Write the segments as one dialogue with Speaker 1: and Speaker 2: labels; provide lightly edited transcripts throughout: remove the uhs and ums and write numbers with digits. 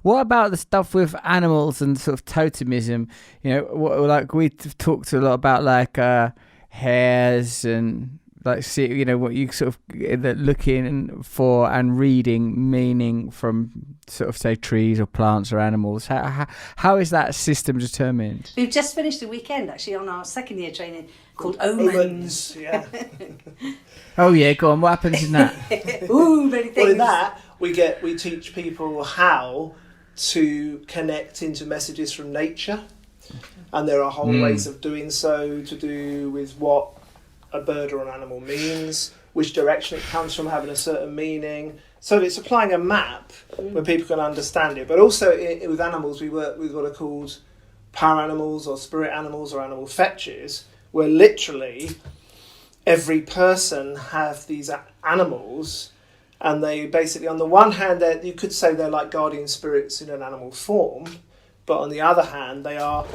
Speaker 1: What about the stuff with animals and sort of totemism? Like we've talked a lot about like hares and like see, what you sort of looking for and reading meaning from sort of say trees or plants or animals. How is that system determined?
Speaker 2: We've just finished a weekend actually on our second year training called Omens.
Speaker 3: Yeah.
Speaker 1: Oh yeah, go on. What happens in that?
Speaker 2: Ooh, many things.
Speaker 3: Well, in that we teach people how to connect into messages from nature, and there are whole ways of doing so to do with what a bird or an animal means, which direction it comes from having a certain meaning. So it's applying a map where people can understand it. But also with animals, we work with what are called power animals or spirit animals or animal fetches, where literally every person have these animals, and they basically, on the one hand, you could say they're like guardian spirits in an animal form, but on the other hand, they are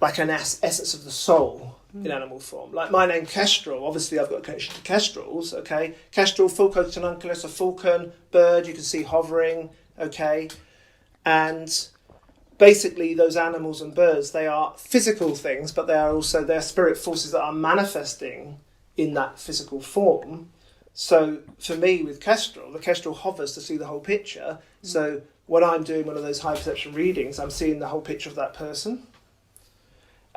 Speaker 3: like an essence of the soul in animal form. Like my name, Kestrel, obviously I've got a connection to kestrels, okay? Kestrel, Fulco tununculus, a falcon bird you can see hovering, okay? And basically those animals and birds, they are physical things, but they're spirit forces that are manifesting in that physical form. So for me with Kestrel, the Kestrel hovers to see the whole picture. So when I'm doing one of those high perception readings, I'm seeing the whole picture of that person.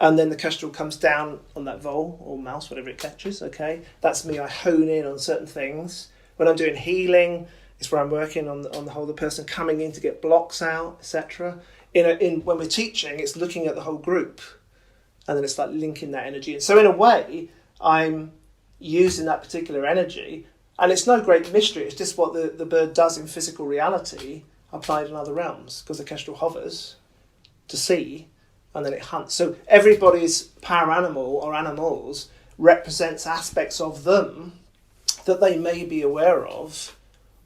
Speaker 3: And then the Kestrel comes down on that vole or mouse, whatever it catches, okay? That's me, I hone in on certain things. When I'm doing healing, it's where I'm working on the whole, the person coming in to get blocks out, etc. When we're teaching, it's looking at the whole group. And then it's like linking that energy. And so in a way, I'm using that particular energy. And it's no great mystery. It's just what the bird does in physical reality applied in other realms. Because the Kestrel hovers to see, and then it hunts. So everybody's power animal or animals represents aspects of them that they may be aware of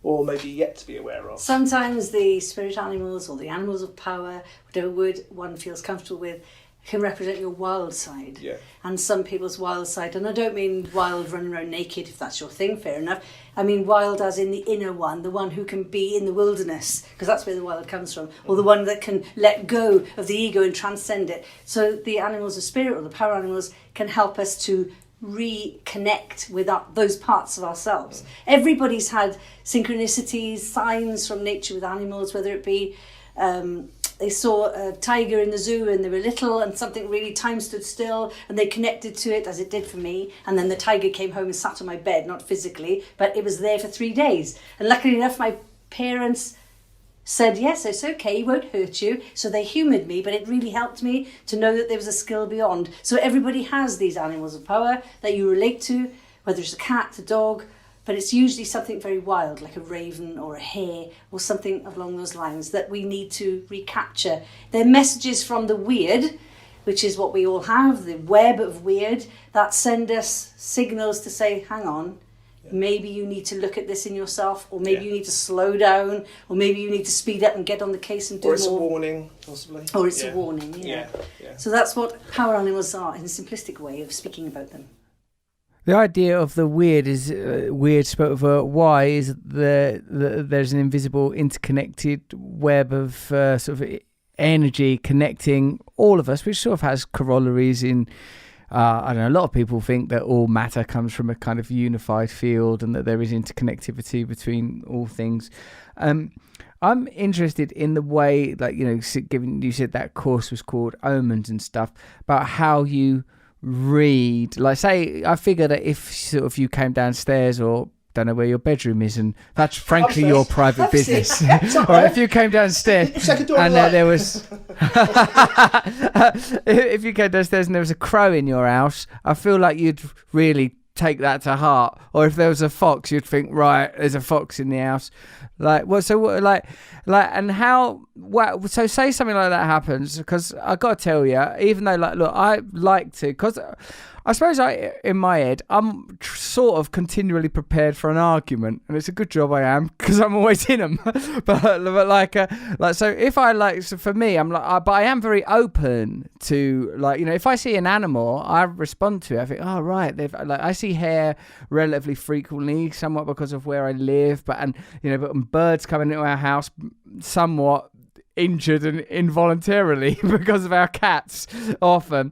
Speaker 3: or maybe yet to be aware of.
Speaker 2: Sometimes the spirit animals or the animals of power, whatever word one feels comfortable with, can represent your wild side.
Speaker 3: Yeah.
Speaker 2: And some people's wild side, and I don't mean wild running around naked, if that's your thing, fair enough. I mean wild as in the inner one, the one who can be in the wilderness, because that's where the wild comes from, or the one that can let go of the ego and transcend it. So the animals of spirit or the power animals can help us to reconnect with those parts of ourselves. Everybody's had synchronicities, signs from nature with animals, whether it be they saw a tiger in the zoo and they were little and something really, time stood still and they connected to it, as it did for me, and then the tiger came home and sat on my bed, not physically, but it was there for 3 days. And luckily enough, my parents said, yes, it's okay, he won't hurt you. So they humoured me, but it really helped me to know that there was a skill beyond. So everybody has these animals of power that you relate to, whether it's a cat, a dog, but it's usually something very wild, like a raven or a hare or something along those lines that we need to recapture. They're messages from the weird, which is what we all have, the web of weird, that send us signals to say, hang on, maybe you need to look at this in yourself, or maybe you need to slow down, or maybe you need to speed up and get on the case and do more.
Speaker 3: Or it's a warning, possibly.
Speaker 2: Or it's a warning, yeah. So that's what power animals are, in a simplistic way of speaking about them.
Speaker 1: The idea of the weird is weird spelled with a Y, is there's an invisible interconnected web of sort of energy connecting all of us, which sort of has corollaries in I don't know, a lot of people think that all matter comes from a kind of unified field and that there is interconnectivity between all things. I'm interested in the way, like, given you said that course was called Omens and stuff, about how you read. Like, say, I figure that if sort of you came downstairs, or don't know where your bedroom is, and that's frankly your private business. Or if you came downstairs and there was if you came downstairs and there was a crow in your house, I feel like you'd really take that to heart. Or if there was a fox, you'd think, right, there's a fox in the house. Like, well, so what, and how? Well, so say something like that happens, because I got to tell you, even though, like, look, I like to, because I suppose in my head, I'm sort of continually prepared for an argument, and it's a good job I am, because I'm always in them. but so if I so for me, I'm like, but I am very open to, like, if I see an animal, I respond to it. I think, oh right, I see hair relatively frequently, somewhat because of where I live, but birds coming into our house somewhat injured and involuntarily because of our cats often,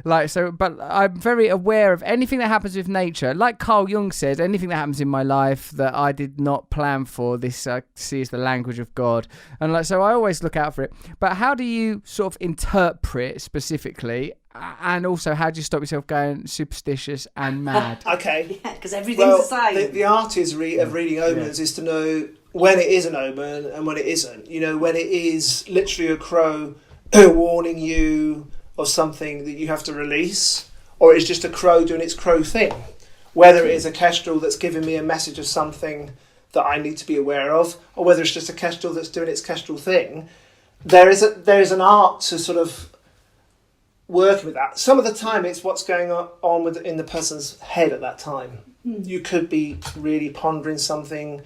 Speaker 1: like, so. But I'm very aware of anything that happens with nature, like Carl Jung said, anything that happens in my life that I did not plan for, this I see as the language of God, and like, so I always look out for it. But how do you sort of interpret specifically, and also how do you stop yourself going superstitious and mad?
Speaker 3: Okay,
Speaker 2: because everything's a sign.
Speaker 3: The art of reading omens is to know when it is an omen and when it isn't. When it is literally a crow warning you of something that you have to release, or it's just a crow doing its crow thing. Whether it is a kestrel that's giving me a message of something that I need to be aware of, or whether it's just a kestrel that's doing its kestrel thing, there is an art to sort of working with that. Some of the time it's what's going on in the person's head at that time. You could be really pondering something,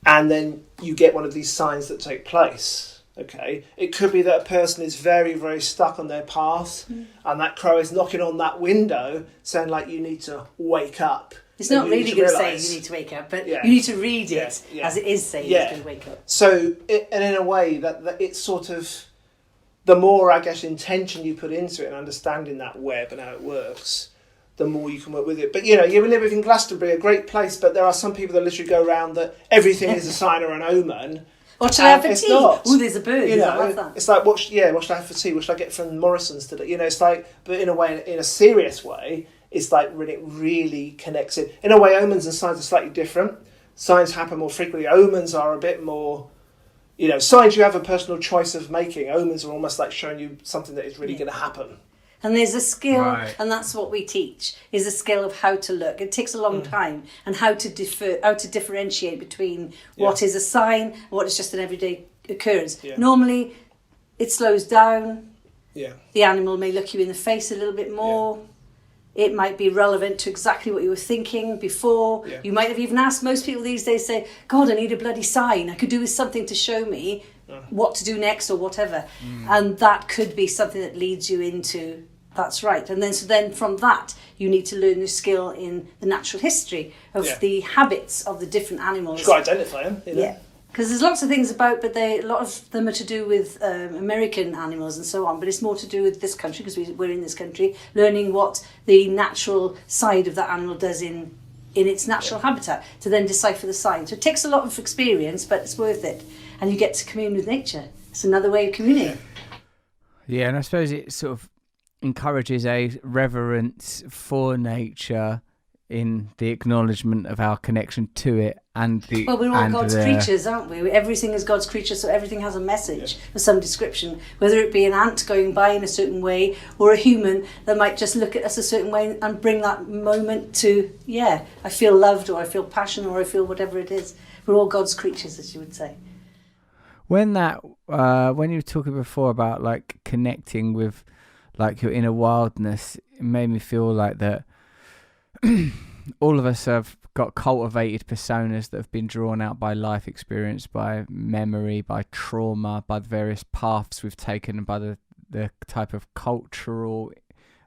Speaker 3: and then you get one of these signs that take place. Okay, it could be that a person is very, very stuck on their path, and that crow is knocking on that window saying, like, you need to wake up.
Speaker 2: It's not really going to say you need to wake up, but you need to read it as it is saying it's going to wake up.
Speaker 3: So, and in a way that it's sort of, the more, I guess, intention you put into it and understanding that web and how it works, the more you can work with it. But, you live in Glastonbury, a great place, but there are some people that literally go around that everything is a sign or an omen.
Speaker 2: What should I have for tea? Oh, there's a bird. I love that.
Speaker 3: It's like, what should I have for tea? What should I get from Morrison's today? It's like, but in a way, in a serious way, it's like really, really connects it. In a way, omens and signs are slightly different. Signs happen more frequently. Omens are a bit more, signs you have a personal choice of making. Omens are almost like showing you something that is really going to happen.
Speaker 2: And there's a skill, and that's what we teach, is a skill of how to look. It takes a long time, and how to differentiate between what is a sign and what is just an everyday occurrence. Yeah. Normally, it slows down. Yeah. The animal may look you in the face a little bit more. Yeah. It might be relevant to exactly what you were thinking before. Yeah. You might have even asked. Most people these days say, God, I need a bloody sign. I could do with something to show me what to do next or whatever. And that could be something that leads you into... That's right. And then from that, you need to learn the skill in the natural history of the habits of the different animals.
Speaker 3: You've got to identify them.
Speaker 2: Yeah. Because there's lots of things about, but a lot of them are to do with American animals and so on. But it's more to do with this country, because we're in this country, learning what the natural side of that animal does in its natural habitat, to then decipher the sign. So it takes a lot of experience, but it's worth it. And you get to commune with nature. It's another way of communing.
Speaker 1: Yeah, and I suppose it sort of encourages a reverence for nature in the acknowledgement of our connection to it, and the
Speaker 2: we're all God's creatures, aren't we? Everything is God's creature, so everything has a message of some description, whether it be an ant going by in a certain way or a human that might just look at us a certain way and bring that moment to I feel loved, or I feel passion, or I feel whatever it is. We're all God's creatures, as you would say.
Speaker 1: When you were talking before about like connecting with like your inner wildness, it made me feel like that all of us have got cultivated personas that have been drawn out by life experience, by memory, by trauma, by the various paths we've taken, and by the type of cultural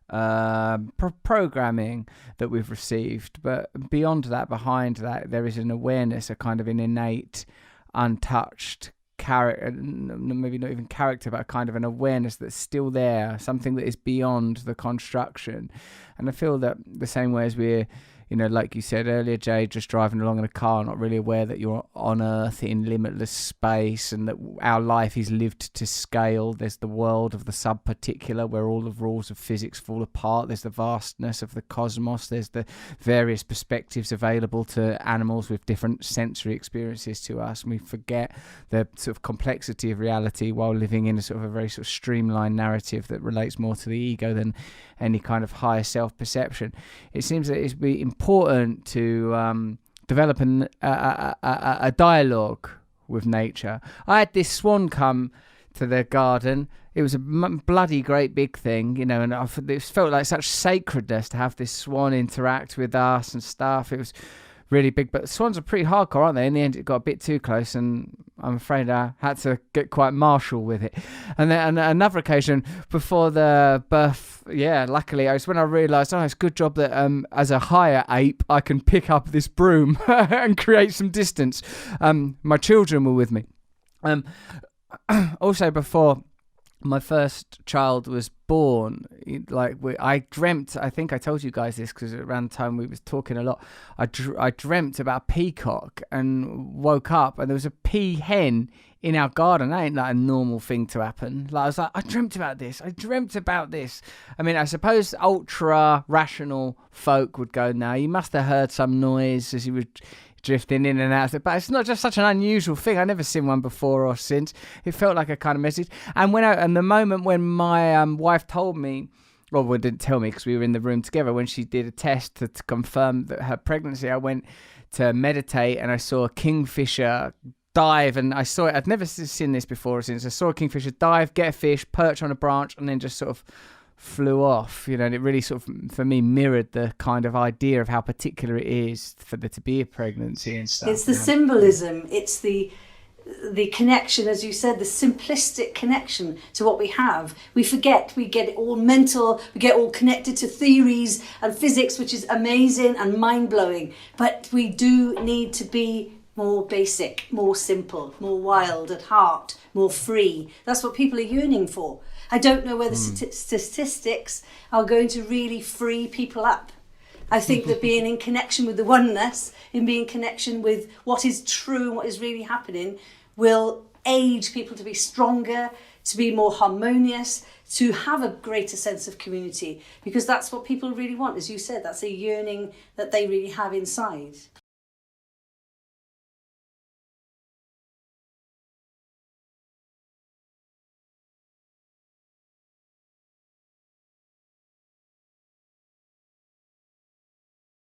Speaker 1: programming that we've received. But beyond that, behind that, there is an awareness, a kind of an innate, untouched character, maybe not even character, but a kind of an awareness that's still there, something that is beyond the construction. And I feel that the same way as we're, like you said earlier, Jay, just driving along in a car, not really aware that you're on Earth in limitless space, and that our life is lived to scale. There's the world of the sub-particular, where all the rules of physics fall apart. There's the vastness of the cosmos. There's the various perspectives available to animals with different sensory experiences to us, and we forget the sort of complexity of reality while living in a sort of a very sort of streamlined narrative that relates more to the ego than any kind of higher self-perception. It seems that it's be important to develop a dialogue with nature. I had this swan come to the garden. It was a bloody great big thing, and it felt like such sacredness to have this swan interact with us and stuff. It was really big, but swans are pretty hardcore, aren't they? In the end, it got a bit too close, and I'm afraid I had to get quite martial with it. And then another occasion before the birth, luckily, it's when I realised, it's a good job that as a higher ape, I can pick up this broom and create some distance. My children were with me. Also, before my first child was born, I dreamt, I think I told you guys this because around the time we was talking a lot, I dreamt about a peacock and woke up and there was a peahen in our garden. That ain't like a normal thing to happen. Like, I was like, I dreamt about this. I mean, I suppose ultra rational folk would go, now you must have heard some noise as you were drifting in and out, but it's not just such an unusual thing. I've never seen one before or since. It felt like a kind of message. And the moment when my wife told me, well, didn't tell me because we were in the room together, when she did a test to confirm that her pregnancy, I went to meditate and I saw a kingfisher dive, and I saw it. I'd never seen this before or since. I saw a kingfisher dive, get a fish, perch on a branch, and then just sort of flew off, and it really sort of, for me, mirrored the kind of idea of how particular it is for there to be a pregnancy and stuff.
Speaker 2: It's the symbolism, it's the connection, as you said, the simplistic connection to what we have. We forget, we get it all mental, we get all connected to theories and physics, which is amazing and mind-blowing, but we do need to be more basic, more simple, more wild at heart, more free. That's what people are yearning for. I don't know whether statistics are going to really free people up. I think that being in connection with the oneness, in being in connection with what is true and what is really happening, will aid people to be stronger, to be more harmonious, to have a greater sense of community, because that's what people really want. As you said, that's a yearning that they really have inside.